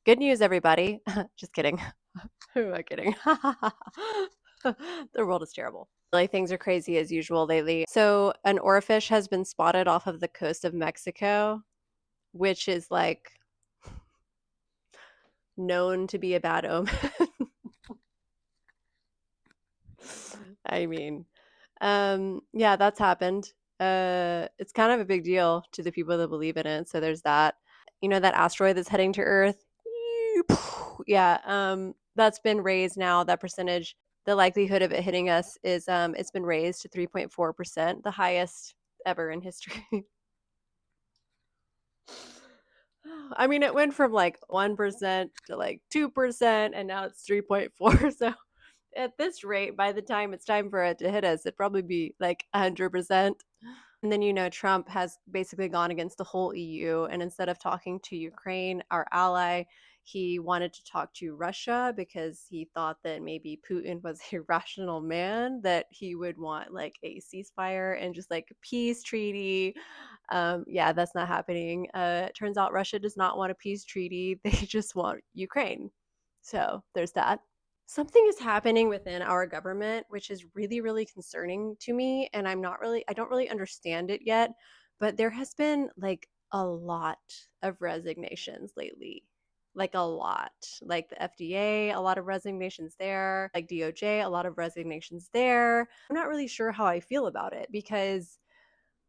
Good news, everybody. Just kidding. Who am I kidding? The world is terrible. Like things are crazy as usual lately. So, an oarfish has been spotted off of the coast of Mexico, which is like known to be a bad omen. I mean, yeah, that's happened. It's kind of a big deal to the people that believe in it. So there's that. You know that asteroid that's heading to Earth? Yeah, that's been raised now. That percentage, the likelihood of it hitting us is it's been raised to 3.4%, the highest ever in history. I mean, it went from like 1% to like 2%, and now it's 3.4. So at this rate, by the time it's time for it to hit us, it'd probably be like 100%. And then, Trump has basically gone against the whole EU. And instead of talking to Ukraine, our ally, he wanted to talk to Russia because he thought that maybe Putin was a rational man, that he would want like a ceasefire and just like a peace treaty. Yeah, that's not happening. It turns out Russia does not want a peace treaty, they just want Ukraine. So there's that. Something is happening within our government which is really, really concerning to me, and I don't really understand it yet, but there has been like a lot of resignations lately. Like a lot. Like the FDA, a lot of resignations there, like DOJ, a lot of resignations there. I'm not really sure how I feel about it because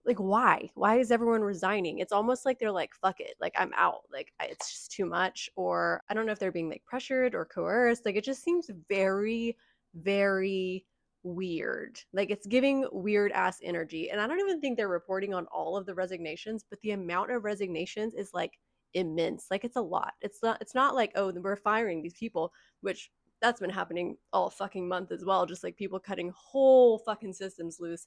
like why is everyone resigning? It's almost like they're like fuck it, like I'm out, like it's just too much. Or I don't know if they're being like pressured or coerced. Like it just seems very, very weird. Like it's giving weird ass energy, and I don't even think they're reporting on all of the resignations, but the amount of resignations is like immense. Like it's a lot. It's not like, oh, we're firing these people, which that's been happening all fucking month as well, just like people cutting whole fucking systems loose.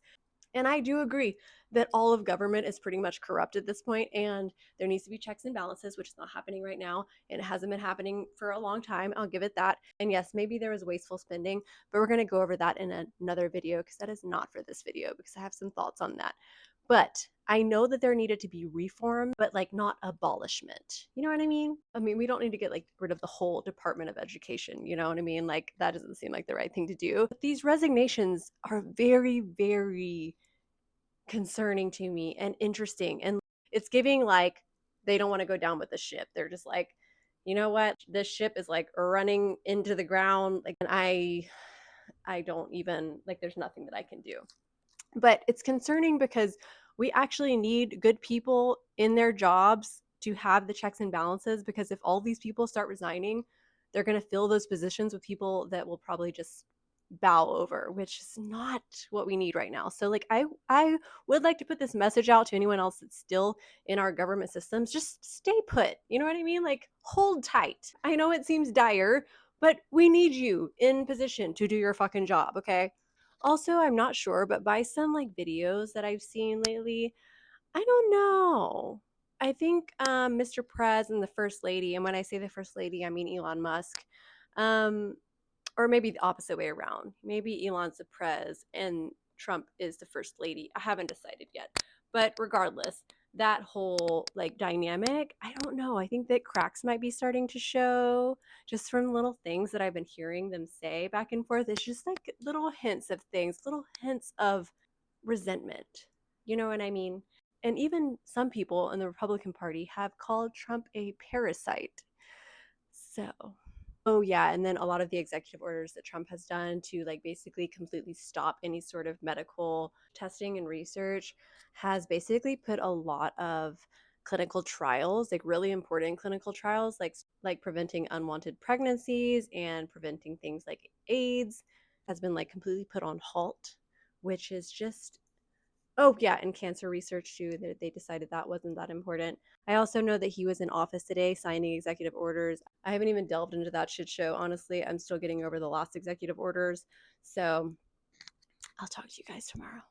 And I do agree that all of government is pretty much corrupt at this point, and there needs to be checks and balances, which is not happening right now, and it hasn't been happening for a long time. I'll give it that. And yes, maybe there was wasteful spending, but we're going to go over that in another video because that is not for this video because I have some thoughts on that. But I know that there needed to be reform, but like not abolishment. You know what I mean? I mean, we don't need to get like rid of the whole Department of Education. You know what I mean? Like that doesn't seem like the right thing to do. But these resignations are very, very concerning to me and interesting. And it's giving like they don't want to go down with the ship. They're just like, you know what? This ship is like running into the ground. Like, and I don't even like, there's nothing that I can do. But it's concerning because we actually need good people in their jobs to have the checks and balances. Because if all these people start resigning, they're going to fill those positions with people that will probably just bow over, which is not what we need right now. So like I would like to put this message out to anyone else that's still in our government systems. Just stay put. You know what I mean? Like hold tight. I know it seems dire, but we need you in position to do your fucking job, okay? Also, I'm not sure, but by some like videos that I've seen lately, I don't know. I think Mr. Prez and the First Lady, and when I say the First Lady, I mean Elon Musk, um, or maybe the opposite way around. Maybe Elon's the Prez and Trump is the First Lady. I haven't decided yet. But regardless, that whole like dynamic, I don't know. I think that cracks might be starting to show just from little things that I've been hearing them say back and forth. It's just like little hints of things, little hints of resentment. You know what I mean? And even some people in the Republican Party have called Trump a parasite. So, oh yeah, and then a lot of the executive orders that Trump has done to like basically completely stop any sort of medical testing and research has basically put a lot of clinical trials, like really important clinical trials, like preventing unwanted pregnancies and preventing things like AIDS, has been like completely put on halt, which is just, oh yeah, and cancer research too. That they decided that wasn't that important. I also know that he was in office today signing executive orders. I haven't even delved into that shit show. Honestly, I'm still getting over the last executive orders. So I'll talk to you guys tomorrow.